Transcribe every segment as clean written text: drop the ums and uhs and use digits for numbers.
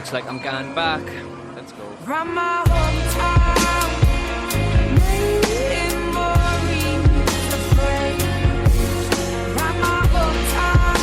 Looks like I'm going back. Let's go. From my hometown, in Maureen's afraid. From my hometown,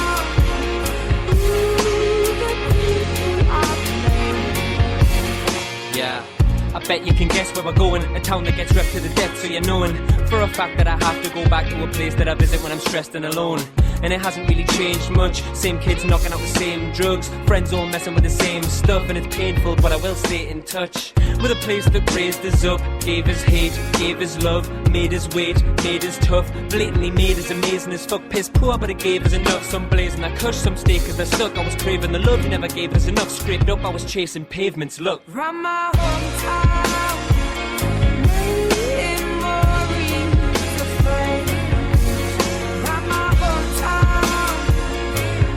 ooh, the people are playing. Yeah, I bet you can guess where we're going. A town that gets ripped to the death, so you're knowing for a fact that I have to go back to a place that I visit when I'm stressed and alone. And it hasn't really changed much. Same kids knocking out the same drugs, friends all messing with the same stuff. And it's painful, but I will stay in touch with a place that raised us up, gave us hate, gave us love, made us wait, made us tough, blatantly made us amazing as fuck. Piss poor, but it gave us enough. Some blazing I cush, some stay cause they're stuck. I was craving the love, you never gave us enough. Scraped up, I was chasing pavements, look. From my hometown, in Maureen's afraid. From my hometown,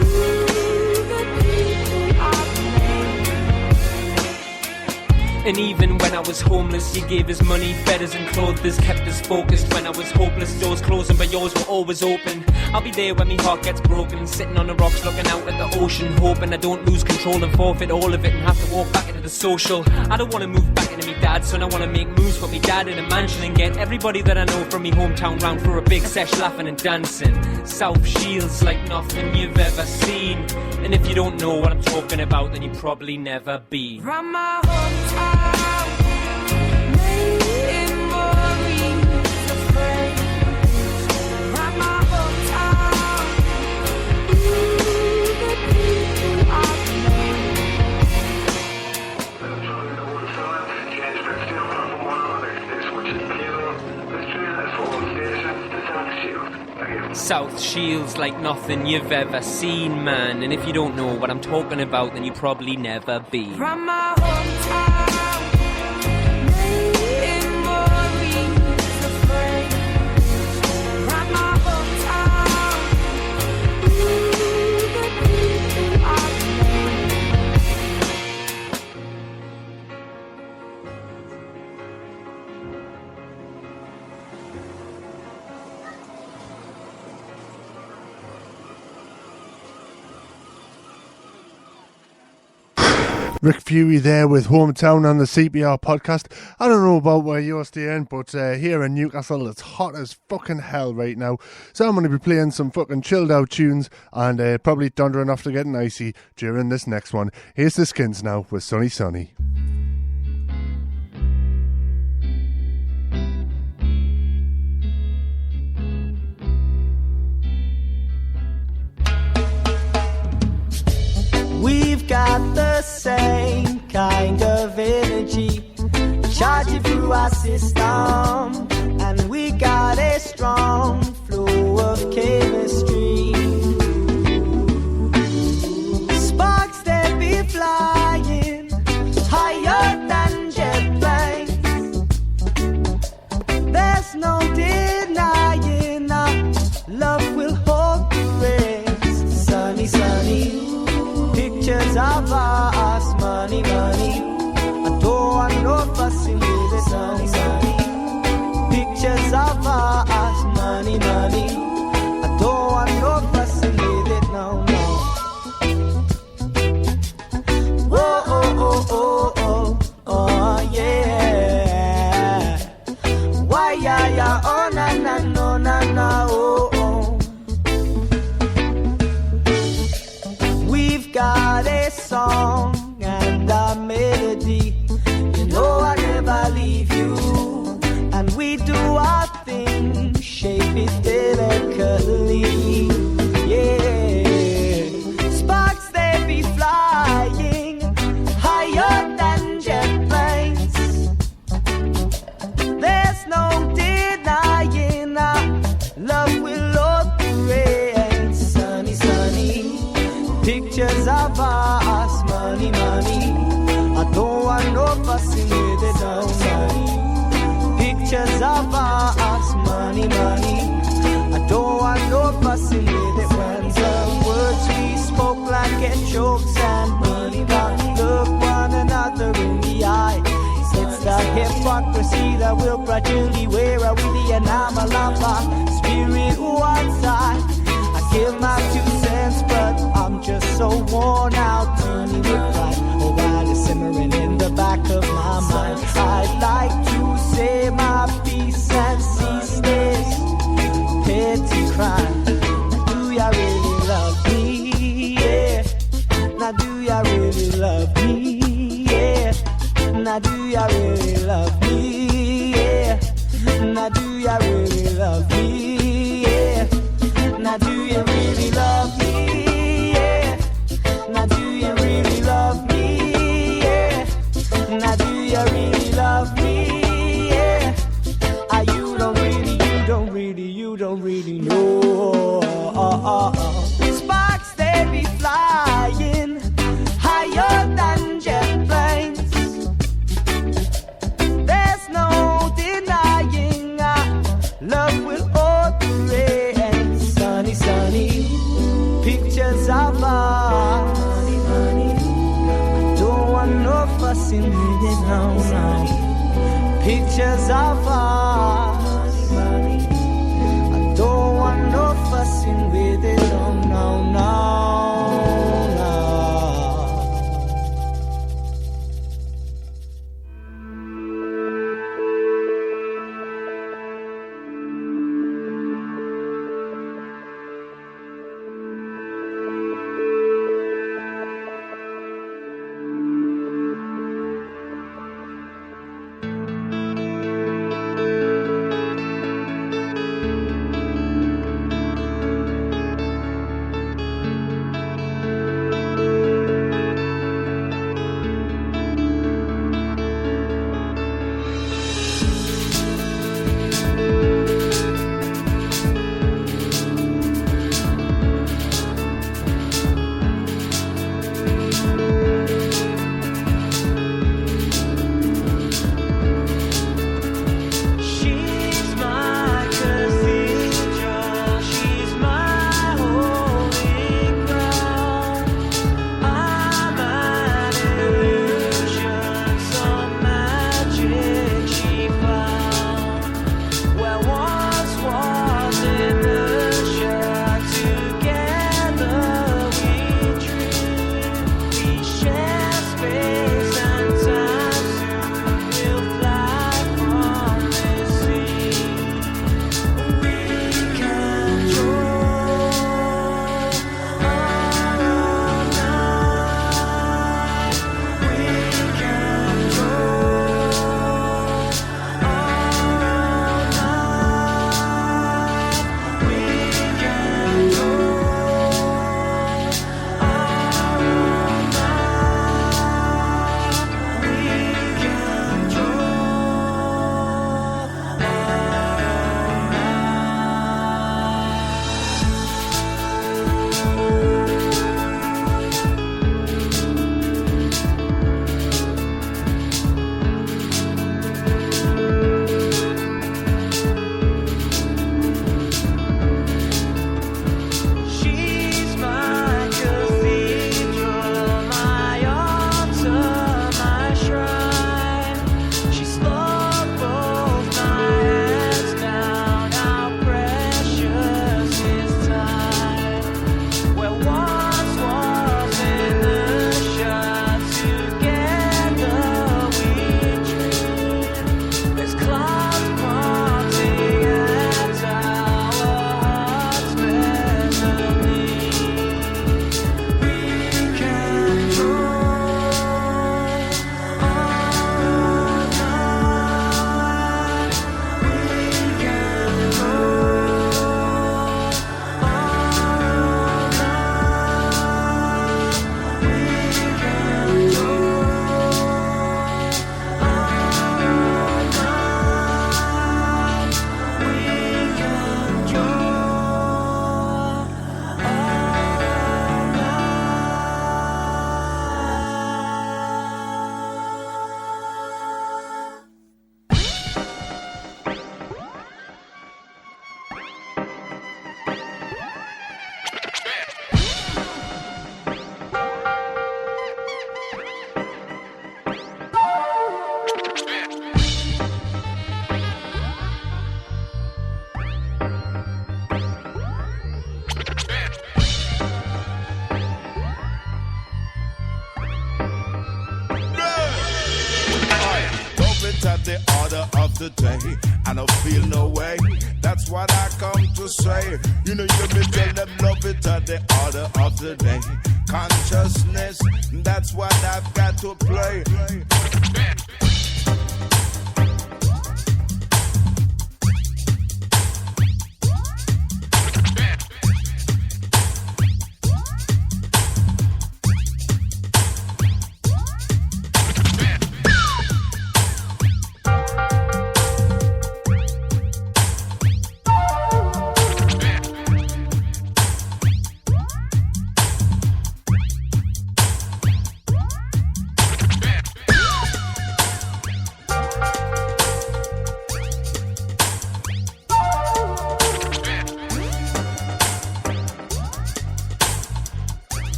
ooh, the people are playing. And even when I was homeless, he gave us money, fed us and clothed us, kept us focused. When I was hopeless, doors closing but yours were always open. I'll be there when my heart gets broken, sitting on the rocks looking out at the ocean, hoping I don't lose control and forfeit all of it and have to walk back into the social. I don't want to move back into me dad's son, I want to make moves for me dad in a mansion and get everybody that I know from me hometown round for a big sesh, laughing and dancing. South Shields like nothing you've ever seen, and if you don't know what I'm talking about, then you probably never been. From my hometown, in Maureen's afraid. From my hometown, ooh, the people are playing. South Shields like nothing you've ever seen, man. And if you don't know what I'm talking about, then you probably never been. From my hometown, in Maureen's afraid. From my hometown, ooh, the people are playing. Rick Fury there with Hometown on the CPR podcast. I don't know about where you're staying, but here in Newcastle it's hot as fucking hell right now. So I'm going to be playing some fucking chilled out tunes and probably thundering off to getting icy during this next one. Here's the Skins now with Sunny Sunny. We've got the same kind of energy charging through our system, and we got a strong flow of chemistry. Sparks they be flying higher than jet planes. There's no denying our love will hold the race. Sunny, sunny. Pictures of us, money, money. I don't want no fussing with it, sunny, sunny. Pictures of us, money, money. I don't want no fussing with it, no, no. Oh, oh, oh, oh, oh, oh, yeah. Why, yeah, yeah, oh, na, na, no, na, na, oh, oh. Got a song and a melody. You know I never leave you, and we do our thing, shape it delicately. Yeah, sparks they be flying higher than jet planes. There's no denying our love will operate. Sunny, sunny. Pictures of us, money, money. I don't want no fussing with it, no, money. Pictures of us, money, money. I don't want no fussing with it. When some words we spoke like it jokes and money, but look one another in the eye. It's the hypocrisy that will gradually wear away the enamel of our spirit one side. I give my 2 cents, but I'm just so worn out, turning it right. Oh, Now do you really love me? Yeah. Now do you really love me? Yeah. Now do you really love me? Yeah. Now do you really love me? Yeah. Now do you really love me? Yeah. Ah, you don't really know. Sparks they be flying higher than jet planes. There's no denying love will hold the rain. Sunny, sunny pictures of us. I don't want no fussing with it, no. Pictures of us. I don't want no fussing with it, no. the order of the day. I don't feel no way. That's what I come to say. You know, you me tell them love it at the order of the day. Consciousness, that's what I've got to play.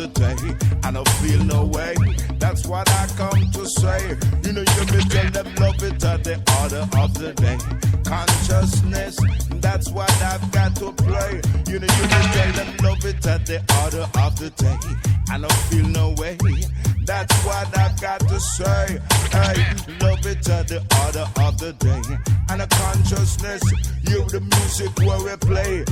the day, and I feel no way. That's what I come to say. You know, you me tell them love it at the order of the day. Consciousness, that's what I've got to play. You know, you me tell them love it at the order of the day, and I feel no way. That's what I've got to say. Hey, love it at the order of the day, and a consciousness, you the music where we play.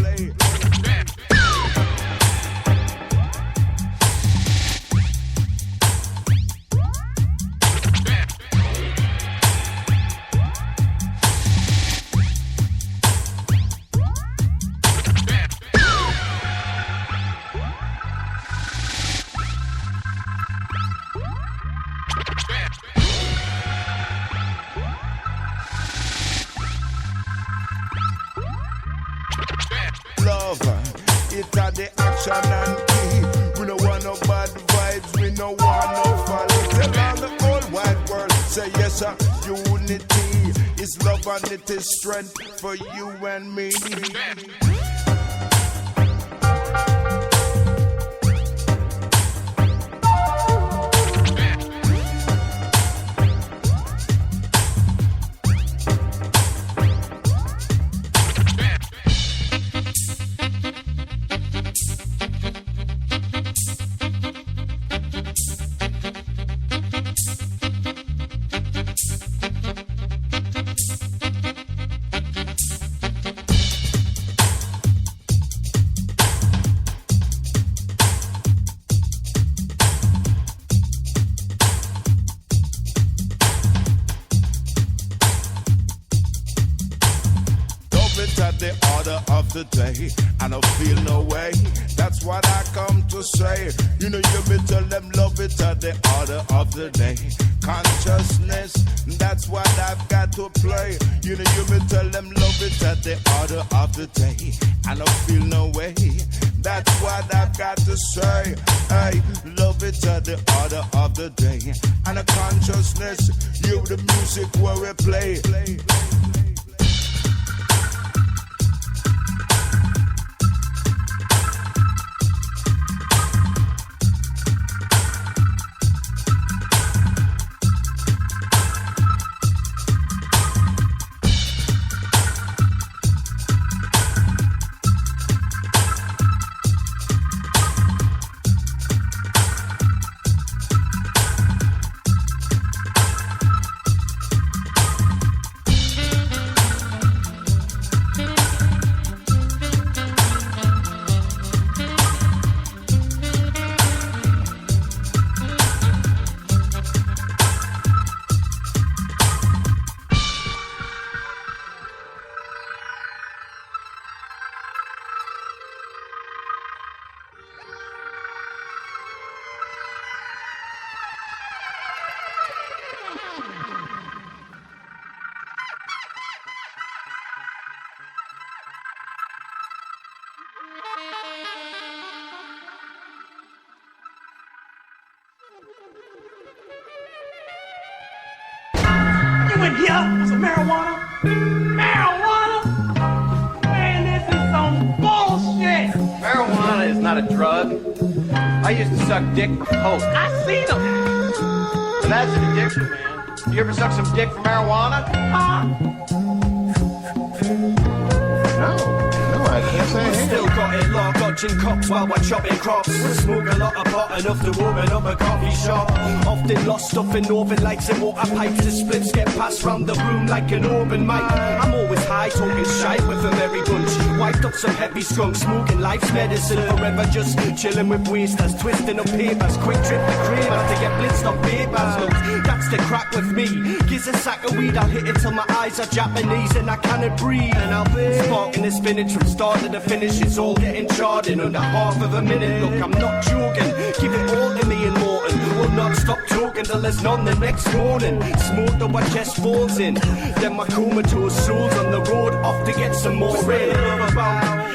It had the action and key. We don't want no bad vibes, we don't want no folly. Tell all the whole wide world, say yes sir, unity is love and it is strength for you and me. The order of the day, and I feel no way. That's what I come to say. You know, you me tell them love it at the order of the day. Consciousness, that's what I've got to play. You know, you me tell them love it at the order of the day, and I feel no way. That's what I've got to say. Hey, love it at the order of the day, and a consciousness, you the music where we play. You in here some marijuana? Marijuana? Man, this is some bullshit. Marijuana is not a drug. I used to suck dick for coke. I seen them. But that's an addiction, man. You ever suck some dick for marijuana? No, I can't say I Still got it locked, dodging cops while we're chopping crops. Smoke a lot of pot, enough to open up a coffee shop. Often lost stuff in northern lights and water pipes. The splits get passed round the room like an open mic. I'm always high, talking shite with a merry bunch. Wiped up some heavy skunk, smoking life's medicine. Forever just chilling with wasters, twisting up papers. Quick trip the cream after get blitzed off papers. Look, that's the crack with me. Gives a sack of weed, I'll hit it till my eyes are Japanese and I cannot breathe. And I'll be sparking the spinach from start to the finish. It's all getting charred in under half of a minute. Look, I'm not joking. Give it all to me and Morton. Will not stop talking till there's none the next morning. Smoke till my chest falls in. Then my comatose soul's on the road off to get some more rain.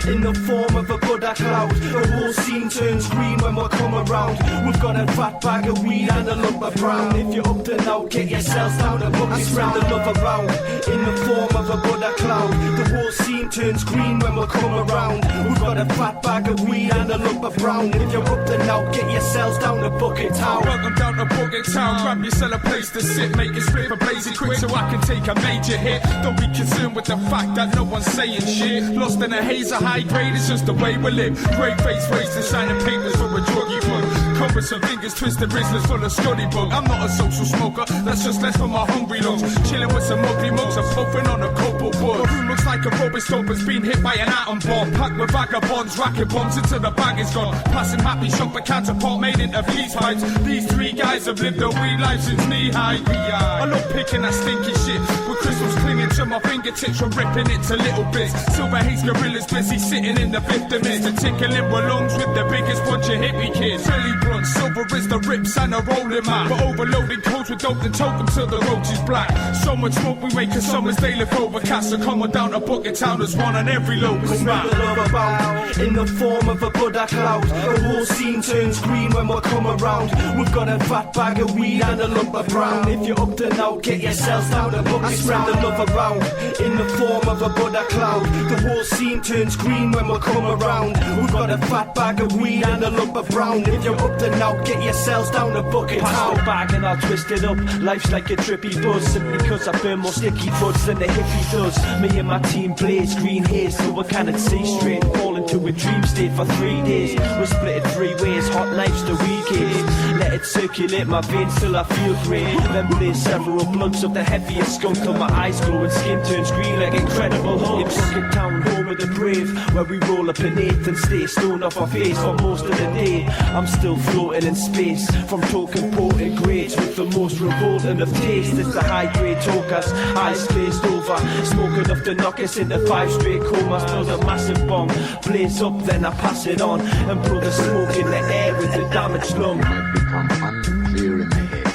in the form of a Buddha cloud. The whole scene turns green when we come around. We've got a fat bag of weed and a lump of brown. If you're up to now, get yourselves down a bucket. Spread the love around in the form of a Buddha cloud. The whole scene turns green when we come around. We've got a fat bag of weed and a lump of brown. If you're up to now, get yourselves down to Bucket Town. Welcome down to Bucket Town. Grab yourself a place to sit, make it split for blazing quick so I can take a major hit. Don't be concerned with the fact that no one's saying shit. Lost in a haze of high grade, it's just the way we live. Grey face raised and signing papers for a druggy book. Come with some fingers twisted, wristlets full of study book. I'm not a social smoker, that's just less for my hungry lungs. Chilling with some ugly mugs and puffing on a couple wood. The room looks like a rubber stove has been hit by an atom bomb. Packed with vagabonds, racket bombs until the bag is gone. Passing happy shop a counterpart made into peace pipes. These three guys have lived a wee life since knee high. I love picking that stinky shit with crystals clinging to my fingertips from ripping it to little bits. Silver haze gorillas busy sitting in the fifth amidst. Tickling with lungs with the biggest bunch of hippie kids. Billy blunt, silver is the rips and a rolling man. But overloading codes with dope and token till the roach is black. So much smoke we make cause summer's day live overcast. So come on down to Bucket Town, there's one on every local map. The love about in the form of a Buddha cloud. The whole scene turns green when we come around. We've got a fat bag of weed and a lump of brown. If you're up to now, get yourselves down to Bucket. Spread the love around in the form of a Buddha cloud. The whole scene turns green when we come around. We've got a fat bag of weed and a lump of brown. If you're up to now, get yourselves down to Bucket Town. Pass the bag and I'll twist it up. Life's like a trippy buzz, simply cause I burn more sticky buds than the hippie does. Me and my team blaze green haze so I cannot see straight. Fall into a dream state for 3 days. We're split it 3 ways, hot life's the weekend. Let it circulate my veins till I feel great. Then blaze several blunts of the heaviest skunk till my eyes glow and skin turns green like Incredible Hulk. In Bucket Town, home of the brave, where we roll up an eighth and stay stoned off our face for most of the day. I'm still floating in space from token potent grades with the most revolting of taste. It's the high grade talkers, eyes glazed over, smoke enough to knock us into 5 straight comas. Build a massive bomb, blaze up then I pass it on and blow the smoke in the air with the damaged lung. Might become unclear in the head.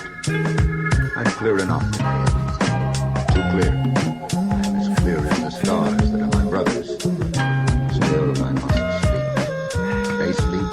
I'm clear enough in the head. Too clear. I'm as clear as the stars that are my brothers. Still I must sleep. They sleep.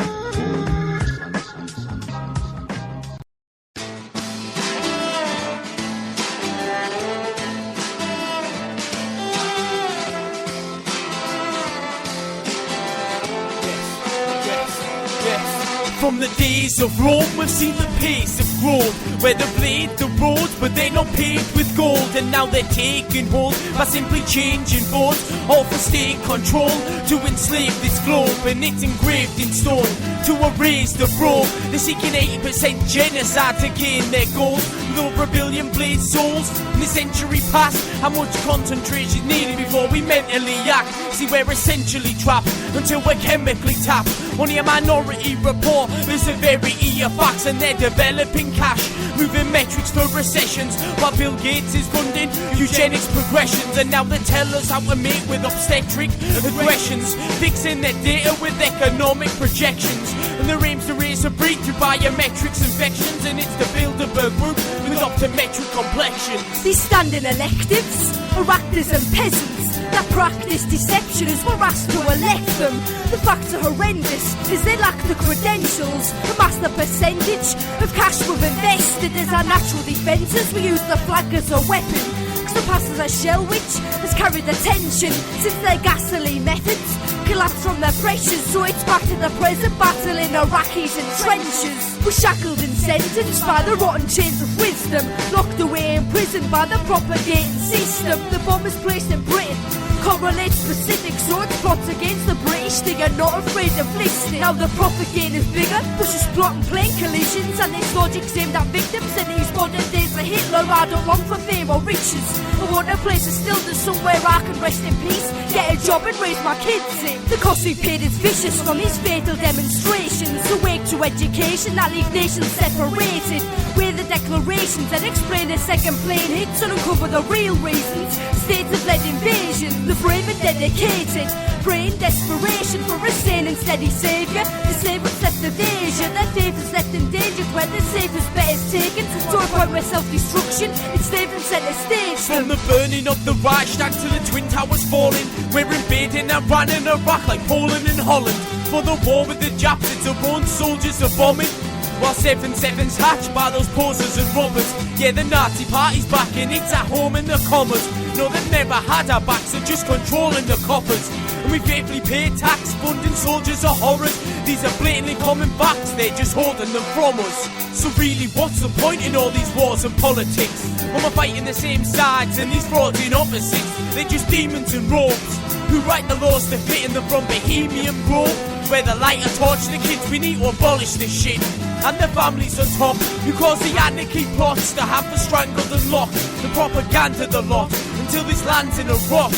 From the days of Rome, we've seen the pace of growth, where they've laid the roads, but they're not paved with gold. And now they're taking hold by simply changing boards, all for state control, to enslave this globe. And it's engraved in stone, to erase the brogue. They're seeking 80% genocide to gain their goals. With over 1 billion blazed souls in the century past. How much concentration needed before we mentally act? See, we're essentially trapped until we're chemically tapped. Only a minority report the severity of facts, and they're developing cash, moving metrics for recessions, while Bill Gates is funding eugenics progressions. And now they tell us how to mate with obstetric aggressions, fixing their data with economic projections. And their aims to raise a breed through biometrics infections. And it's the Bilderberg group with optometric complexions. These standing electives are actors and peasants that practice deception as we're asked to elect them. The facts are horrendous as they lack the credentials. A master percentage of cash we've invested as our natural defences. We use the flag as a weapon, cause the past is a shell which has carried attention since their gasoline methods collapsed from their pressures. So it's back to the present battle in Iraqis and trenches. We're shackled and sentenced by the rotten chains of wisdom, locked away in prison by the propagating system. The bomb is placed in Britain, correlates specifics, so it's plots against the British. They are not afraid of listening. Now the propaganda is bigger, pushes plot and plane collisions, and this logic's aimed at victims in these modern days of Hitler. I don't long for fame or riches. I want a place of stillness somewhere I can rest in peace, get a job and raise my kids in. The cost we paid is vicious from these fatal demonstrations. Awake to education that leave nations separated. We're the declarations that explain the second plane hits and uncover the real reasons. States have led invasion, the brave and dedicated, pray in desperation for a sane and steady saviour to save what's left of Asia. Their faith is left endangered where the safest bet is taken. To a point where self-destruction it's David centre stage. From the burning of the Reichstag to the Twin Towers falling, we're invading Iran and Iraq like Poland and Holland. For the war with the Japs, it's our own soldiers are bombing. While 7-7's hatched by those posers and robbers. Yeah, the Nazi party's back and it's at home in the commas. No, they've never had our backs, they're just controlling the coppers. And we faithfully pay tax, funding soldiers are horrors. These are blatantly coming backs, they're just holding them from us. So really, what's the point in all these wars and politics? When we're fighting the same sides and these frauds in opposites, they're just demons in robes who write the laws defeating them from Bohemian Grove. Where the light a torch the kids, we need to abolish this shit. And the families on top who cause the anarchy plots to have the strangled and locked, the propaganda the lot, until this land's in a rot.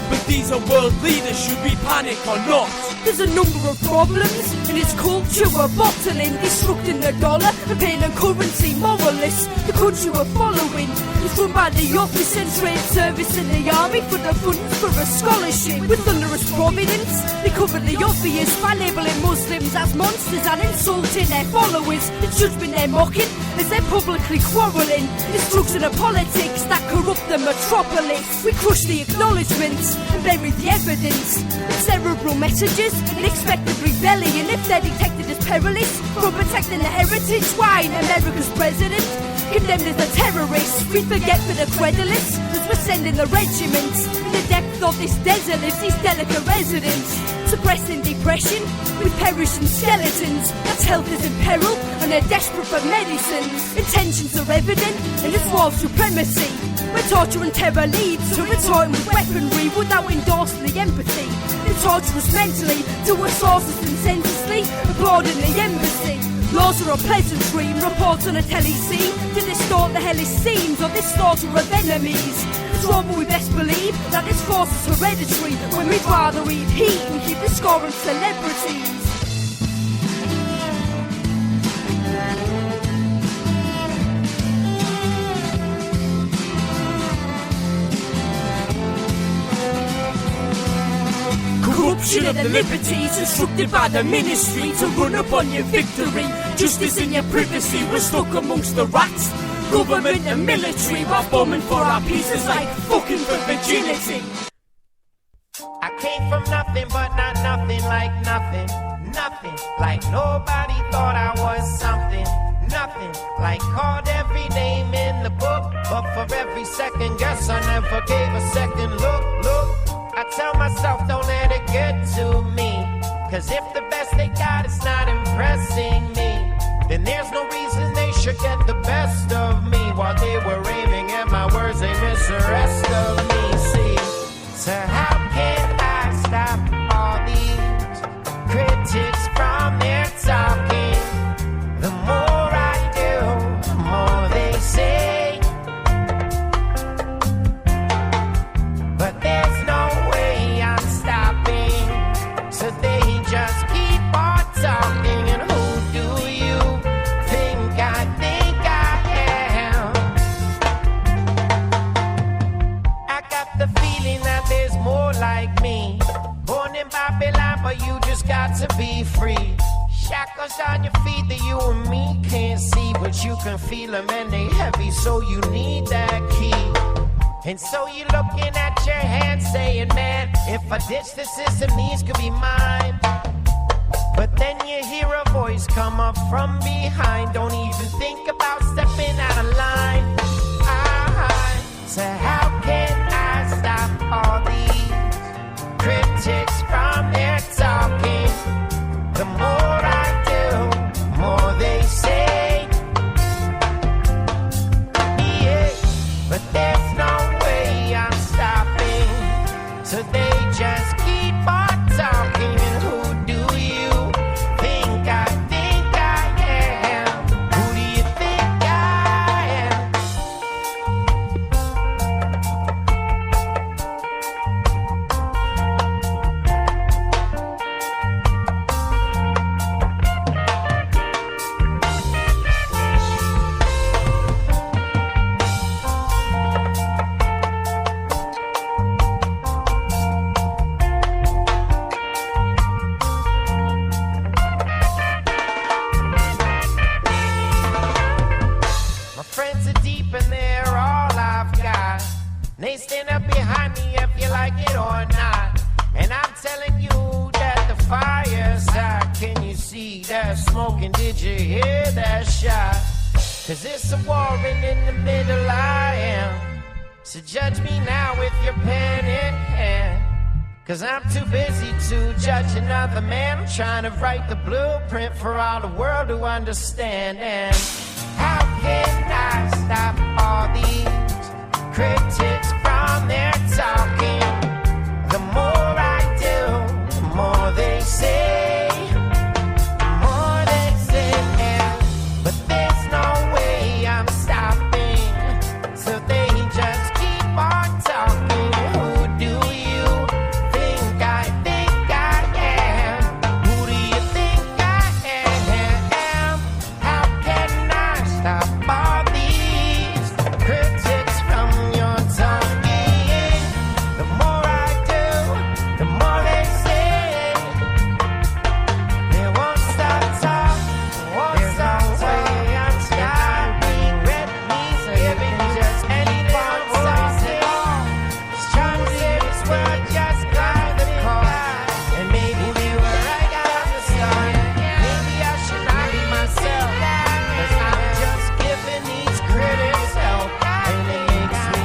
But these are world leaders, should we panic or not? There's a number of problems in its culture. We're bottling, destructing the dollar and paying a currency moralists. The country we're following is run by the office and trade service in the army for the funds for a scholarship. With thunderous providence, they cover the obvious by labelling Muslims as monsters and insulting their followers. The judgment they're mocking as they're publicly quarrelling. Destruction of politics that corrupt the metropolis. We crush the acknowledgements and bury the evidence. The cerebral messages and expected rebellion if they're detected as perilous from protecting the heritage. Why America's president condemned as a terrorist? We forget for the credulous as we're sending the regiments. In the depth of this desert lives these delicate residents, suppressing depression with perishing skeletons. That's health is in peril and they're desperate for medicines. Intentions are evident and it's war supremacy, where torture and terror leads to retorting with weaponry without endorsing the empathy. They torture us mentally to assault us insenselessly, applauding the embassy. Laws are a pleasantry, reports on a telly scene to distort the hellish scenes of this slaughter of enemies. It's wrong, but we best believe that this force is hereditary, when we'd rather eat heat and keep the score on celebrities. Corruption of the liberties instructed by the ministry to run upon your victory. Justice in your privacy, we're stuck amongst the rats. Government and military, while bombing for our pieces like fucking for virginity. I came from nothing, but not nothing like nothing. Nothing like nobody thought I was something. Nothing like called every name in the book, but for every second guess I never gave a second look. I tell myself don't let it get to me, cause if the best they got is not impressing me, then there's no reason they should get the best of me. While they were aiming at my words, they missed the rest of me. See, so how can I stop all these critics from their talking? The more I do, the more they say. But there's no way I'm stopping, so they just keep on talking. And who do you think I am? I got the feeling that there's more like me. Born in Babylon, but you just got to be free. Shackles on your feet that you and me can't see, but you can feel them and they heavy, so you need that key. And so you're looking at your hand saying, man, if I ditch the system, these could be mine. But then you hear a voice come up from behind. Don't even think about stepping out of line. So how can I stop all these critics from their talking? The more I do, the more they say. Yeah, but there's no way I'm stopping, so they just keep on talking. And who do you think I am? Who do you friends are deep and they're all I've got. They stand up behind me if you like it or not. And I'm telling you that the fire's out. Can you see that smoke and did you hear that shot? Cause it's a war and in the middle I am. So judge me now with your pen in hand. Cause I'm too busy to judge another man. I'm trying to write the blueprint for all the world to understand. And how can I stop all these critics from their talking? The more I do, the more they say, the more they say. But there's no way I'm stopping, so they just keep on talking. Who do you think I am? Who do you think I am? How can I stop all these critics from your talking? The more I do, the more they say. They won't stop talking, won't stop talking. I'm stopping. Red means giving just any one something. Just trying to say this word just got the call. And maybe we were right from the start. Maybe I should not be myself, cause I'm just giving these critics help. And it makes me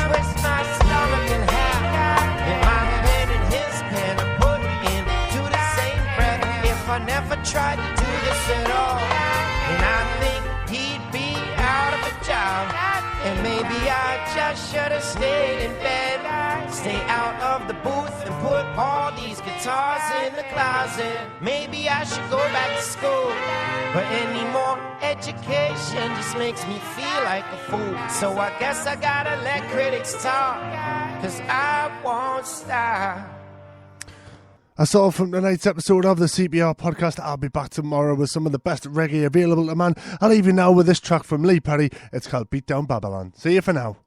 twist my stomach in half. In my pen and his pen are put into the same breath. If I never tried to do this at all, then I think he'd be out of a job. And maybe I just should have stayed in bed. Stay out of the booth and put all these guitars in the closet. Maybe I should go back to school, but any more education just makes me feel like a fool. So I guess I gotta let critics talk, cause I won't stop. That's all from tonight's episode of the CPR podcast. I'll be back tomorrow with some of the best reggae available to man. I'll leave you now with this track from Lee Perry. It's called Beat Down Babylon. See you for now.